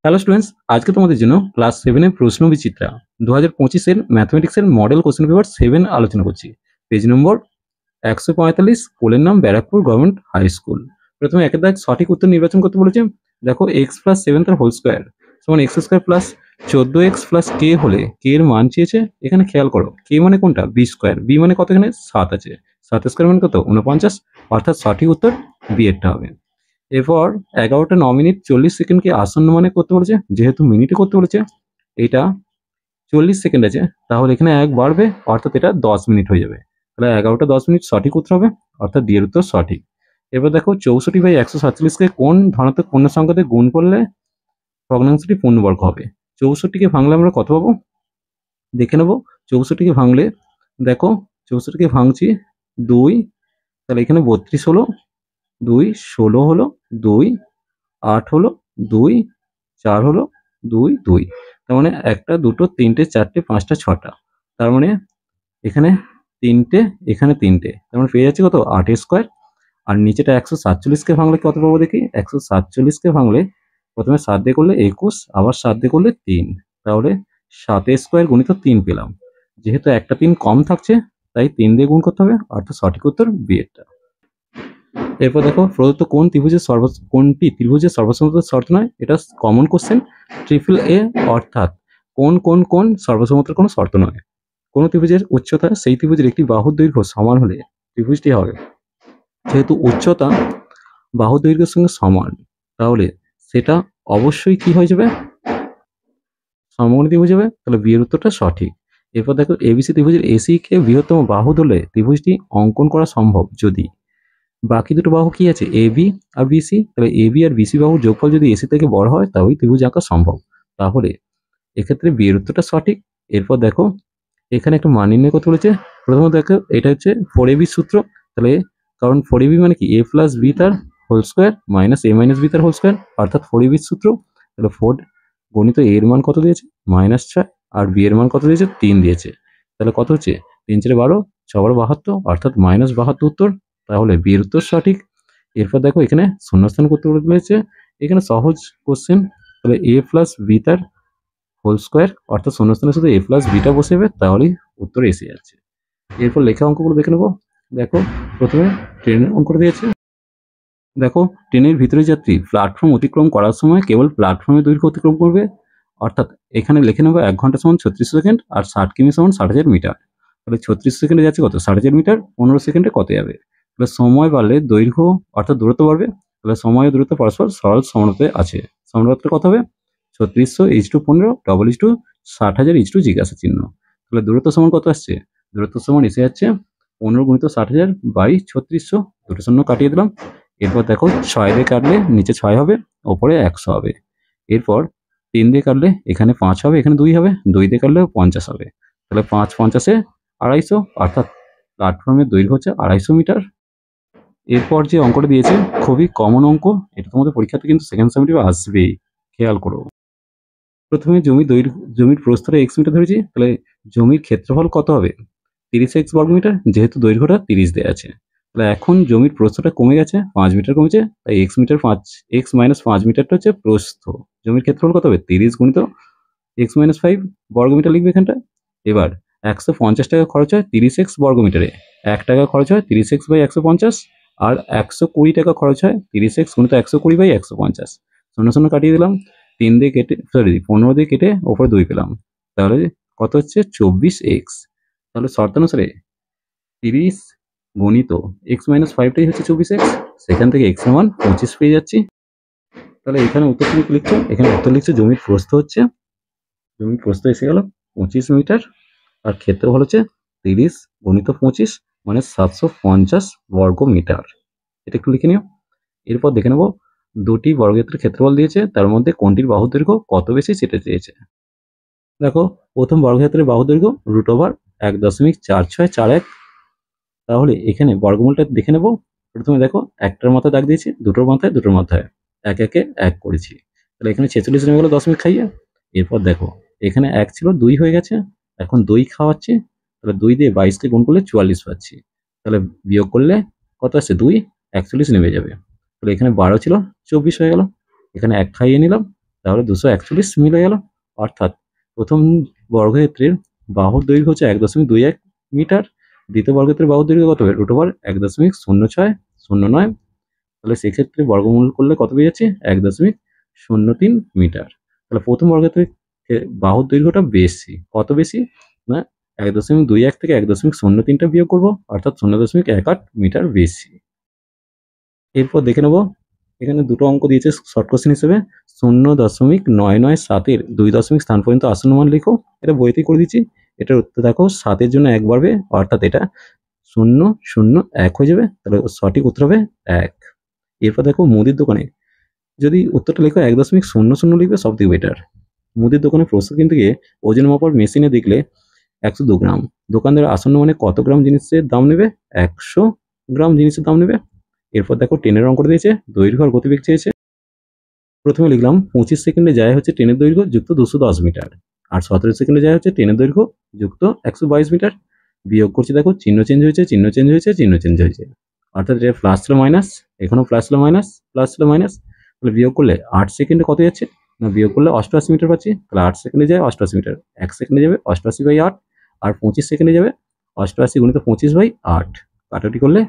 Hello students, আজকে তোমাদের জন্য ক্লাস 7 এর প্রশ্ন বিচিত্রা 2025 এর ম্যাথমেটিক্সের মডেল কোশ্চেন পেপার 7 আলোচনা করছি। পেজ নম্বর 145, স্কুলের নাম ব্যারাকপুর গভর্নমেন্ট হাই স্কুল। প্রথমে একের দাগ সঠিক উত্তর নির্বাচন করতে বলেছে। দেখো এক্স প্লাস 7 তার হোল স্কোয়ার সমান x square plus 14x plus কে হলে কে এর মান চেয়েছে। এখানে খেয়াল করো কে মানে কোনটা, বি স্কোয়ার, বি মানে কত, এখানে 7 আছে, 7 স্কোয়ার মানে কত 49, অর্থাৎ সঠিক উত্তর বি এরটা হবে। এরপর 11টা 9 মিনিট 40 সেকেন্ডকে আসন্ন মানে করতে বলেছে, যেহেতু মিনিটে করতে বলেছে এটা 40 সেকেন্ড আছে, তাহলে এখানে এক বাড়বে অর্থাৎ এটা 10 মিনিট হয়ে যাবে। তাহলে 11টা 10 মিনিট সঠিক উত্তর হবে, অর্থাৎ ডি এর উত্তর সঠিক। এবার দেখো 64/147কে কোন ধনাত্মক পূর্ণ সংখ্যাতে গুণ করলে ভগ্নাংশটি পূর্ণবর্গ হবে। 64কে ভাঙলে আমরা কত পাবো দেখে নেবো। 64কে ভাঙলে দেখো 64কে ভাঙছি 2, তাহলে এখানে 32 হলো, 2 16 হলো, 2 8 হলো, 2 4 হলো, 2 2, তার মানে একটা দুটো তিনটে চারটে পাঁচটা ছটা, তার মানে এখানে তিনটে এখানে তিনটে, তার মানে পেয়ে যাচ্ছে কত 8 স্কোয়ার। আর নিচেটা 147কে ভাঙলে কত পাবো দেখি। 147কে ভাঙলে প্রথমে 7 দিয়ে করলে 21, আবার 7 দিয়ে করলে 3, তাহলে 7 স্কোয়ার গুণিত 3 পেলাম। যেহেতু একটা 3 কম থাকছে তাই 3 দিয়ে গুণ করতে হবে, অর্থাৎ সঠিক উত্তর বি এরটা। এরপর দেখো প্রদত্ত কোনটি ত্রিভুজের সর্বসমতার শর্ত নয়। এটা কমন কোশ্চেন, ট্রিপল এ, অর্থাৎ কোন কোন কোন সর্বসমতার কোনো শর্ত নয়। কোন ত্রিভুজের উচ্চতা সেই ত্রিভুজের একটি বাহুর দৈর্ঘ্য সমান হলে ত্রিভুজটি হবে। যেহেতু উচ্চতা বাহুর দৈর্ঘ্যের সঙ্গে সমান, তাহলে সেটা অবশ্যই কি হয়ে যাবে, সমকোণী ত্রিভুজ হবে, তাহলে বি এর উত্তরটা সঠিক। এরপর দেখো এবিসি ত্রিভুজের এসি কে বৃহত্তম বাহু ধরলে ত্রিভুজটি অঙ্কন করা সম্ভব যদি বাকি দুটো বাহু কি আছে, এ বি আর বিসি, তাহলে এ বি আর বিসি বাহুর যোগফল যদি এসি থেকে বড় হয় তবেই ত্রিভুজ আঁকা সম্ভব, তাহলে এক্ষেত্রে বি এর উত্তরটা সঠিক। এরপর দেখো এখানে একটা মান নির্ণয় করতে বলেছে। প্রথমত দেখো এটা হচ্ছে 4ab সূত্র, তাহলে কারণ 4ab মানে কি এ প্লাস বি তার হোল স্কোয়ার মাইনাস এ মাইনাস বি তার হোল স্কোয়ার, অর্থাৎ 4ab সূত্র। তাহলে 4 গণিত এর মান কত দিয়েছে -6, আর বি এর মান কত দিয়েছে 3 দিয়েছে, তাহলে কত হচ্ছে 3 4 12, 6 12 72, অর্থাৎ -72 উত্তর, তাহলে বি এর উত্তর সঠিক। এরপর দেখো এখানে শূন্যস্থান করতে বলেছে, এখানে সহজ কোশ্চেন, তাহলে এ প্লাস বি তার হোল স্কোয়ার, অর্থাৎ শূন্যস্থানের সাথে এ প্লাস বিটা বসে যাবে, তাহলেই উত্তর এসে যাচ্ছে। এরপর লেখা অঙ্কগুলো দেখে নেবো। দেখো প্রথমে ট্রেনের অঙ্কটা দিয়েছে। দেখো ট্রেনের ভিতরে যাত্রী প্ল্যাটফর্ম অতিক্রম করার সময় কেবল প্ল্যাটফর্মের দৈর্ঘ্য অতিক্রম করবে, অর্থাৎ এখানে লিখে নেবো 1 ঘন্টা সমান 36 সেকেন্ড আর 60 কিমি সমান 60,000 মিটার। তাহলে 36 সেকেন্ডে যাচ্ছে কত 60,000 মিটার, 15 সেকেন্ডে কত যাবে। তাহলে সময় বাড়লে দৈর্ঘ্য অর্থাৎ দূরত্ব বাড়বে, তাহলে সময় ও দূরত্ব পরস্পর সরল সমানুপাতে আছে। সমানুপাতটা কত হবে 3600 = 15 ডবল = 60,000 = জিজ্ঞাসা চিহ্ন। তাহলে দূরত্ব সমান কত আসছে, দূরত্ব সমান এসে যাচ্ছে 15 × 60,000 বাই 3600, দুটো শূন্য কাটিয়ে দিলাম। এরপর দেখো 6 দিয়ে কাটলে নিচে 6 হবে, ওপরে 100 হবে। এরপর 3 দিয়ে কাটলে এখানে 5 হবে, এখানে 2 হবে, 2 দিয়ে কাটলে 50 হবে। তাহলে 5 50-এ 250, অর্থাৎ প্ল্যাটফর্মের দৈর্ঘ্য হচ্ছে 250 মিটার। এরপর যে অঙ্কটা দিয়েছে খুবই কমন অঙ্ক, এটা তোমাদের পরীক্ষাতে কিন্তু সেকেন্ড সামেটিভে আসবেই, খেয়াল করো। প্রথমে জমির প্রস্থটা x মিটার ধরেছি, তাহলে জমির ক্ষেত্রফল কত হবে 30x বর্গ মিটার, যেহেতু দৈর্ঘ্যটা 30 দেওয়া আছে। তাহলে এখন জমির প্রস্থটা কমে গেছে, 5 মিটার কমেছে, তাই x - 5 মিটারটা হচ্ছে প্রস্থ। জমির ক্ষেত্রফল কত হবে 30 গুণিত x - 5 বর্গ মিটার লিখবে এখানটা। এবার 150 টাকা খরচ হয় 30x বর্গ মিটারে, 1 টাকা খরচ হয় 30x বাই 150, আর 120 টাকা খরচ হয় 30x গুণিত 120 বাই 150। শূন্য শূন্য কাটিয়ে দিলাম, 3 দিয়ে কেটে 15 দিয়ে কেটে ওপরে 2 পেলাম, তাহলে কত হচ্ছে 24x। তাহলে শর্তানুসারে 30 গুণিত x - 5টাই হচ্ছে 24x, সেখান থেকে x এর মান 25 পেয়ে যাচ্ছি। তাহলে এখানে উত্তর তুমি কি লিখছো, এখানে উত্তর লিখছো জমির প্রস্থ হচ্ছে, জমির প্রস্থ এসে গেল 25 মিটার, আর ক্ষেত্রফল হচ্ছে 30 গুণিত 25 মানে 750 বর্গ মিটার। এটা একটু লিখে নিও। এরপর দেখে নেব দুটি বর্গক্ষেত্রের ক্ষেত্রফল দিয়েছে, তার মধ্যে কোনটির বাহুর দৈর্ঘ্য কত বেশি সেটা চেয়েছে। দেখো প্রথম বর্গক্ষেত্রের বাহুর দৈর্ঘ্য √1.4641, তাহলে এখানে বর্গমূলটা দেখে নেব। প্রথমে দেখো একটার মাথায় দাগ দিয়েছি, দুটোর মাথায় এক একে এক করেছি, তাহলে এখানে 46 নেমে গেলো দশমিক খাইয়ে। এরপর দেখো এখানে 1 ছিল 2 হয়ে গেছে, এখন 2 খাওয়াচ্ছি, তাহলে 2 দিয়ে 22কে গুণ করলে 44 পাচ্ছি, তাহলে বিয়োগ করলে কত আসছে 2 41 নেমে যাবে, তাহলে এখানে 12 ছিল 24 হয়ে গেল। এখানে 1 খাইয়ে নিলাম, তাহলে 241 মিলে গেল। অর্থাৎ প্রথম বর্গক্ষেত্রের বাহুর দৈর্ঘ্য হচ্ছে 1.21 মিটার, দ্বিতীয় বর্গক্ষেত্রের বাহুর দৈর্ঘ্য কত হবে √/, 1.0609। তাহলে সেক্ষেত্রে বর্গমূল করলে কত পেয়ে যাচ্ছে 1.03 মিটার। তাহলে প্রথম বর্গক্ষেত্রের বাহুর দৈর্ঘ্যটা বেশি, কত বেশি না 1.21 থেকে 1.03টা বিয়োগ করবো, অর্থাৎ 0.18 মিটার বেশি। এরপর দেখে নেব, এখানে দুটো অঙ্ক দিয়েছে শর্ট কোশ্চেন হিসেবে। 0.997-এর 2 দশমিক স্থান পর্যন্ত আসন্ন মান লিখো। এটা বইতেই করে দিচ্ছি। এটার উত্তর দেখো 7-এর জন্য 1 বাড়বে, অর্থাৎ এটা 001 হয়ে যাবে। তাহলে সঠিক উত্তর হবে 1। এরপর দেখো মুদির দোকানে যদি উত্তরটা লেখো 1.00 লিখবে, সব থেকে বেটার। মুদির দোকানে প্রশ্ন কিনতে গিয়ে ওজন মাপার মেশিনে দেখলে 102 গ্রাম, দোকানদার আসন্ন মানে কত গ্রাম জিনিসের দাম নেবে, 100 গ্রাম জিনিসের দাম নেবে। এরপর দেখো ট্রেনের অঙ্ক দিয়েছে, দৈর্ঘ্য আর গতিবেগ চেয়েছে। প্রথমে লিখলাম 25 সেকেন্ডে যায় হচ্ছে ট্রেনের দৈর্ঘ্য যুক্ত 210 মিটার, আর 17 সেকেন্ডে যায় হচ্ছে ট্রেনের দৈর্ঘ্য যুক্ত 122 মিটার। বিয়োগ করছি, দেখো চিহ্ন চেঞ্জ হয়েছে, চিহ্ন চেঞ্জ হয়েছে, চিহ্ন চেঞ্জ হয়েছে, অর্থাৎ এটা প্লাস ছিল মাইনাস, এখানেও প্লাস ছিল মাইনাস, প্লাস ছিল মাইনাস। তাহলে বিয়োগ করলে 8 সেকেন্ডে কত যাচ্ছে না, বিয়োগ করলে 88 মিটার পাচ্ছি। তাহলে 8 সেকেন্ডে যায় 88 মিটার, 1 সেকেন্ডে যাবে 88/8, আর 25 সেকেন্ডে যাবে 88 গুণিত 25/8। কাটাটি করলে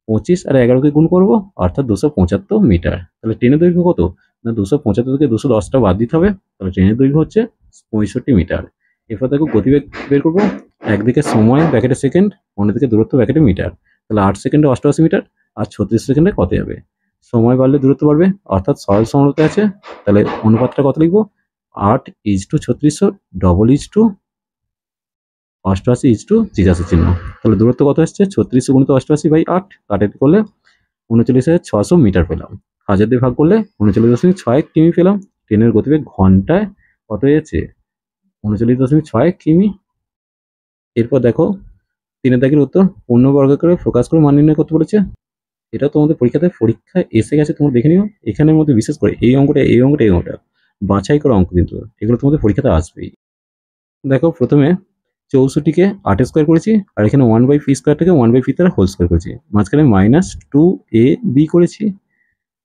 25 আর 11কে গুণ করবো, অর্থাৎ 275 মিটার। তাহলে ট্রেনের দৈর্ঘ্য কত না 275 থেকে 210টা বাদ দিতে হবে, তাহলে ট্রেনের দৈর্ঘ্য হচ্ছে 65 মিটার। এরপর দেখো গতিবেগ বের করবো, একদিকে সময় ব্র্যাকেটে সেকেন্ড, অন্যদিকে দূরত্ব ব্র্যাকেটে মিটার। তাহলে 8 সেকেন্ডে 88 মিটার, আর 36 সেকেন্ডে কত যাবে, সময় বাড়লে দূরত্ব বাড়বে, অর্থাৎ সরল সমানুপাতে আছে। তাহলে অনুপাতটা কত লিখবো, 8:3600 88:83 চিহ্ন। তাহলে দূরত্ব কত আসছে 3600 গুণিত 88/8, কাটাটি করলে 39,600 মিটার পেলাম। 1000 দিয়ে ভাগ করলে 39.61 কিমি পেলাম। ট্রেনের গতিবেগ ঘন্টায় কত হয়েছে 39.61 কিমি। এরপর দেখো 3 দাগের উত্তর, পূর্ণ বর্গাকারে প্রকাশ করে মান নির্ণয় করতে বলেছে। এটা তোমাদের পরীক্ষায় এসে গেছে, তোমরা দেখে নিও। এখানের মধ্যে বিশেষ করে এই অঙ্কটা বাছাই করা অঙ্ক, কিন্তু এগুলো তোমাদের পরীক্ষাতে আসবেই। দেখো প্রথমে 64কে 8 স্কোয়ার করেছি, আর এখানে 1/p² 1/p তার হোল স্কোয়ার করেছি, মাঝখানে -2ab করেছি।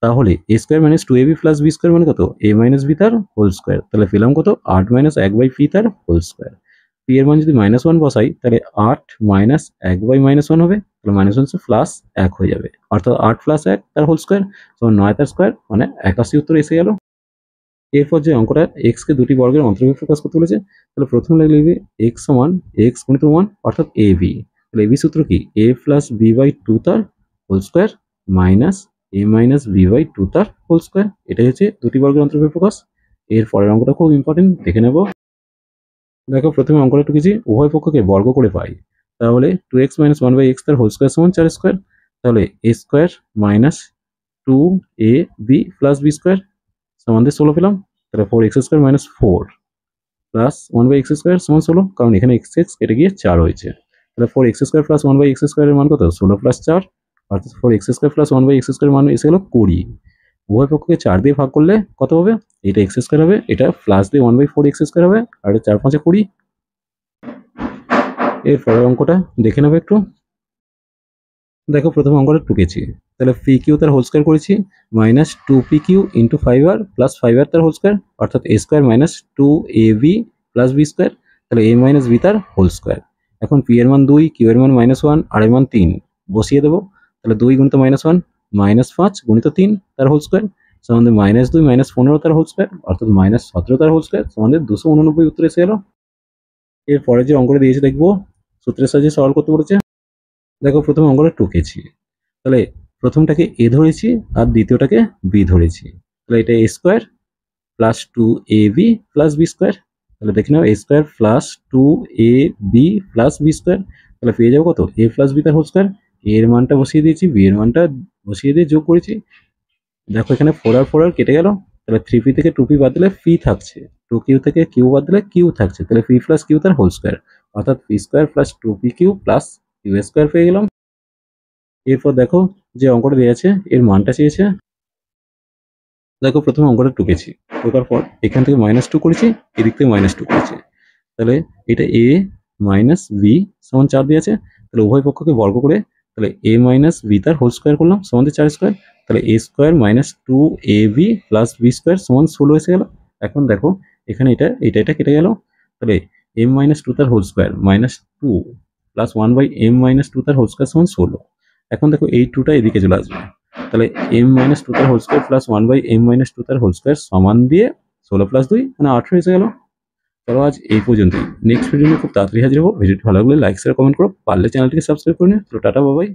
তাহলে a square - 2ab + b square মানে কত, a - b তার হোল স্কোয়ার। তাহলে পেলাম কত 8 - 1/p তার হোল স্কোয়ার। p এর মান যদি -1 বসাই, তাহলে 8 - 1/-1 হবে, তাহলে -1 হচ্ছে +1 হয়ে যাবে, অর্থাৎ 8 + 1 তার হোল স্কোয়ার সমান 9 তার স্কোয়ার, মানে 81 উত্তর এসে গেল। এরপর যে অঙ্কটা x কে দুটি বর্গের অন্তর্ভুক্ত প্রকাশ করতে বলেছে, তাহলে প্রথমে লিখবি x সমান x গুণিত 1, অর্থাৎ ab। তাহলে ab সূত্র কি, a + b/2 তার whole square minus a - b/2 তার হোল স্কোয়ার। এটাই হচ্ছে দুটি বর্গের অন্তর্ভুক্ত প্রকাশ। এর পরের অঙ্কটা খুব ইম্পর্টেন্ট, দেখে নেব। দেখো প্রথমে অঙ্কটা টুকেছি, উভয় পক্ষকে বর্গ করে পাই। তাহলে 2x - 1/x তার হোল স্কোয়ার সমান 4 স্কোয়ার। তাহলে a square minus 2ab + b square সমান 16 পেলাম। তাহলে 4x² - 4 প্লাস 1/x² সমান 16, কারণ এখানে x কেটে গিয়ে 4 হয়েছে। তাহলে 4x² + 1/x² এর মান কত, 16 + 4, অর্থাৎ 4x² + 1/x² এর মান এসে গেল 20। উভয় পক্ষকে 4 দিয়ে ভাগ করলে কত হবে, এটা x² হবে, এটা প্লাস দিয়ে 1/4x² হবে, আর এটা 4 × 5 = 20। এর পরের অঙ্কটা দেখে নেবো একটু। দেখো প্রথমে অঙ্কটা টুকেছি, তাহলে pq তার হোল স্কোয়ার করেছি, -2pq × 5r + 5r তার হোল স্কোয়ার, অর্থাৎ a² - 2ab + b স্কোয়ার। তাহলে a - b তার হোল স্কোয়ার। এখন p এর মান 2, q এর মান -1, r এর মান 3 বসিয়ে দেবো। তাহলে 2 × -1 -5 × 3 তার হোল স্কোয়ার সমান -2 - 15 তার হোল স্কোয়ার, অর্থাৎ -17 তার হোল স্কোয়ার সমান 289 উত্তর এসে গেল। এরপরে যে অঙ্কটা দিয়েছে দেখবো, সূত্রের সাহায্যে সলভ করতে বলেছে। দেখো প্রথমে অঙ্কটা টুকেছি, তাহলে প্রথমটাকে a ধরেছি আর দ্বিতীয়টাকে b ধরেছি। তাহলে এটা a² + 2ab + b স্কোয়ার। তাহলে দেখে নাও a² + 2ab + b স্কোয়ার। তাহলে পেয়ে যাবো কত, a + b তার হোল স্কোয়ার। a এর মানটা বসিয়ে দিয়েছি, b এর মানটা বসিয়ে দিয়ে যোগ করেছি। দেখো এখানে 4 আর কেটে গেল, তাহলে 3p থেকে 2p বাদ দিলে p থাকছে, 2q থেকে q বাদ দিলে q থাকছে, তাহলে p + q তার হোল স্কোয়ার, অর্থাৎ p² + 2pq + q² পেয়ে গেলাম। এরপর দেখো যে অঙ্কটা দেওয়া আছে এর মানটা চেয়েছে। দেখো প্রথমে অঙ্কটা টুকেছি, টোকার পর এখান থেকে -2 করেছি, এদিক থেকে -2 করেছি। তাহলে এটা a - b সমান 4 দিয়েছে। তাহলে উভয় পক্ষকে বর্গ করে তাহলে এ মাইনাস বি তার হোল স্কোয়ার করলাম সমান 4 স্কোয়ার, তাহলে a square minus 2ab plus b square সমান 16 এসে গেল। এখন দেখো এখানে এটা কেটে গেল, তাহলে এম মাইনাস 2 তার whole square minus 2 plus 1/m minus 2 তার হোল স্কোয়ার সমান 16। এখন দেখো এই 2টা এদিকে চলে আসবে, তাহলে m মাইনাস 2 তার whole square plus 1/m minus 2 তার হোল স্কোয়ার সমান দিয়ে 16 প্লাস 2 মানে 18 এসে গেল। চলো আজ এই পর্যন্তই, নেক্সট ভিডিও নিয়ে খুব তাড়াতাড়ি হাজির হবো। ভিডিওটি ভালো লাগলে লাইক শেয়ার কমেন্ট করো, পারলে চ্যানেলটিকে সাবস্ক্রাইব করে নিও। তো টাটা বাবাই।